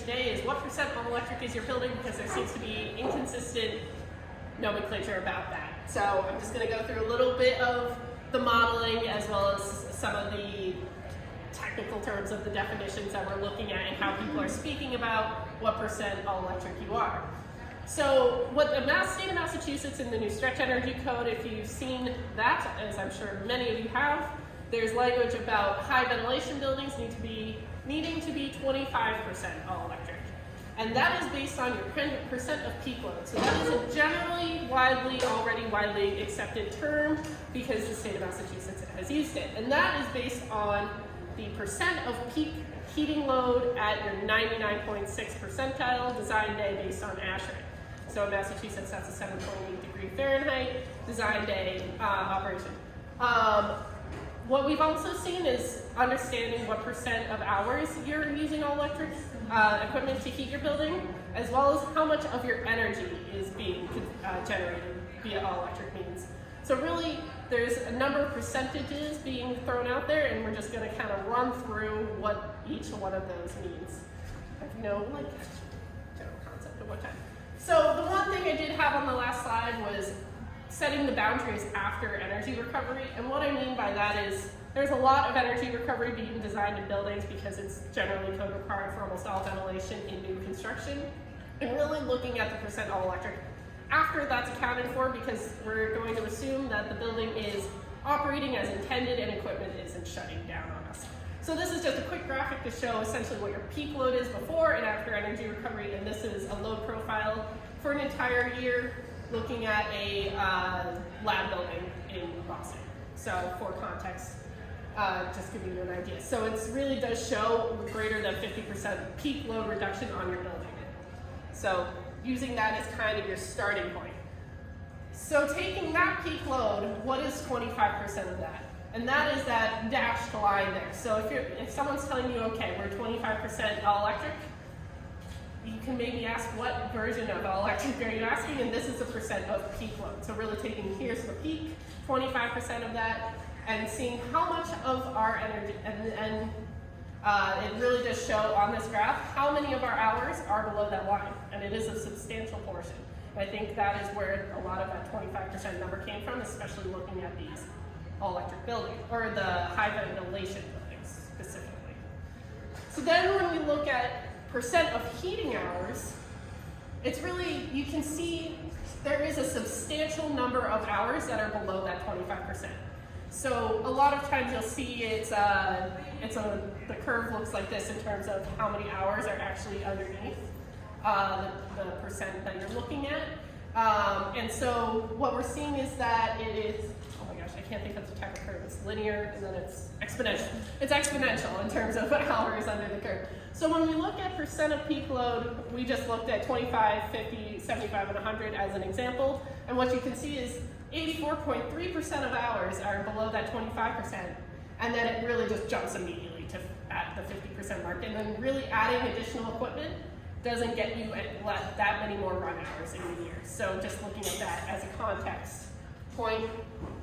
today is what percent all electric is your building, because there seems to be inconsistent nomenclature about that. So I'm just going to go through a little bit of the modeling as well as some of the technical terms of the definitions that we're looking at and how people are speaking about what percent all electric you are. So what the state of Massachusetts in the new stretch energy code, if you've seen that, as I'm sure many of you have, there's language about high ventilation buildings needing to be 25% all electric. And that is based on your percent of peak load. So that is a generally already widely accepted term because the state of Massachusetts has used it. And that is based on the percent of peak heating load at your 99.6 percentile design day based on ASHRAE. So in Massachusetts, that's a 7.8 degree Fahrenheit design day operation. What we've also seen is understanding what percent of hours you're using all electric equipment to heat your building, as well as how much of your energy is being generated via all electric means. So really, there's a number of percentages being thrown out there, and we're just going to kind of run through what each one of those means. I have no general concept of what time. So the one thing I did have on the last slide was setting the boundaries after energy recovery. And what I mean by that is there's a lot of energy recovery being designed in buildings because it's generally code required for almost all ventilation in new construction. And really looking at the percent all electric after that's accounted for, because we're going to assume that the building is operating as intended and equipment isn't shutting down on us. So this is just a quick graphic to show essentially what your peak load is before and after energy recovery, and this is a load profile for an entire year looking at a lab building in Boston. So for context, just giving you an idea. So it really does show greater than 50% peak load reduction on your building. So using that as kind of your starting point. So taking that peak load, what is 25% of that? And that is that dashed line there. So if someone's telling you, okay, we're 25% all electric, you can maybe ask what version of all electric are you asking, and this is the percent of peak load. So really taking here's the peak, 25% of that, and seeing how much of our energy, and it really does show on this graph how many of our hours are below that line, and it is a substantial portion. And I think that is where a lot of that 25% number came from, especially looking at these all-electric buildings, or the high ventilation buildings specifically. So then when we look at percent of heating hours, it's really, you can see there is a substantial number of hours that are below that 25%. So a lot of times you'll see the curve looks like this in terms of how many hours are actually underneath the percent that you're looking at. And so what we're seeing is that it is, oh my gosh, I can't think of the type of curve. It's linear and then it's exponential. It's exponential in terms of hours under the curve. So when we look at percent of peak load, we just looked at 25, 50, 75, and 100 as an example. And what you can see is 84.3% of hours are below that 25%. And then it really just jumps immediately to at the 50% mark. And then really adding additional equipment doesn't get you at that many more run hours in a year. So just looking at that as a context point.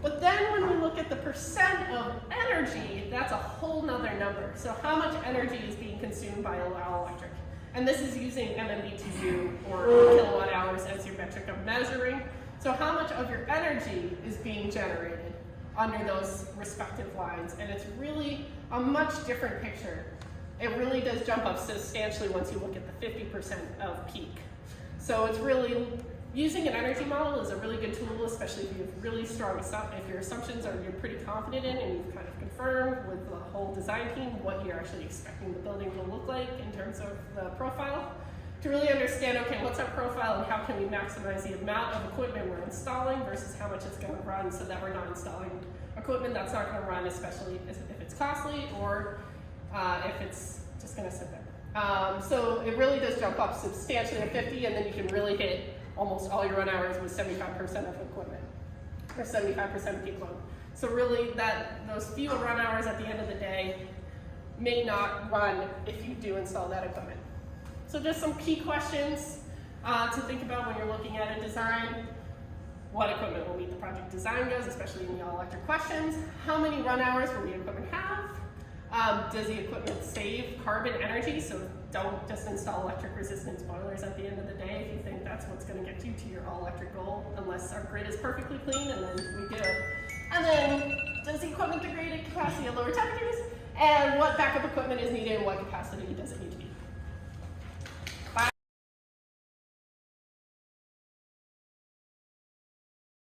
But then when we look at the percent of energy, that's a whole nother number. So how much energy is being consumed by all electric? And this is using MMBTU or kilowatt hours as your metric of measuring. So how much of your energy is being generated under those respective lines? And it's really a much different picture. It really does jump up substantially once you look at the 50% of peak. So it's really, using an energy model is a really good tool, especially if you have really strong, if your assumptions are you're pretty confident in and you've kind of confirmed with the whole design team what you're actually expecting the building to look like in terms of the profile. To really understand, okay, what's our profile and how can we maximize the amount of equipment we're installing versus how much it's going to run, so that we're not installing equipment that's not going to run, especially if it's costly or if it's just going to sit there. So it really does jump up substantially to 50, and then you can really hit almost all your run hours with 75% of equipment, or 75% of peak load. So really those few run hours at the end of the day may not run if you do install that equipment. So just some key questions to think about when you're looking at a design. What equipment will meet the project design goals, especially in the all-electric questions? How many run hours will the equipment have? Does the equipment save carbon energy? So don't just install electric resistance boilers at the end of the day if you think that's what's going to get you to your all electric goal, unless our grid is perfectly clean, and then we do it. And then, does the equipment degrade at capacity at lower temperatures? And what backup equipment is needed and what capacity does it need to be?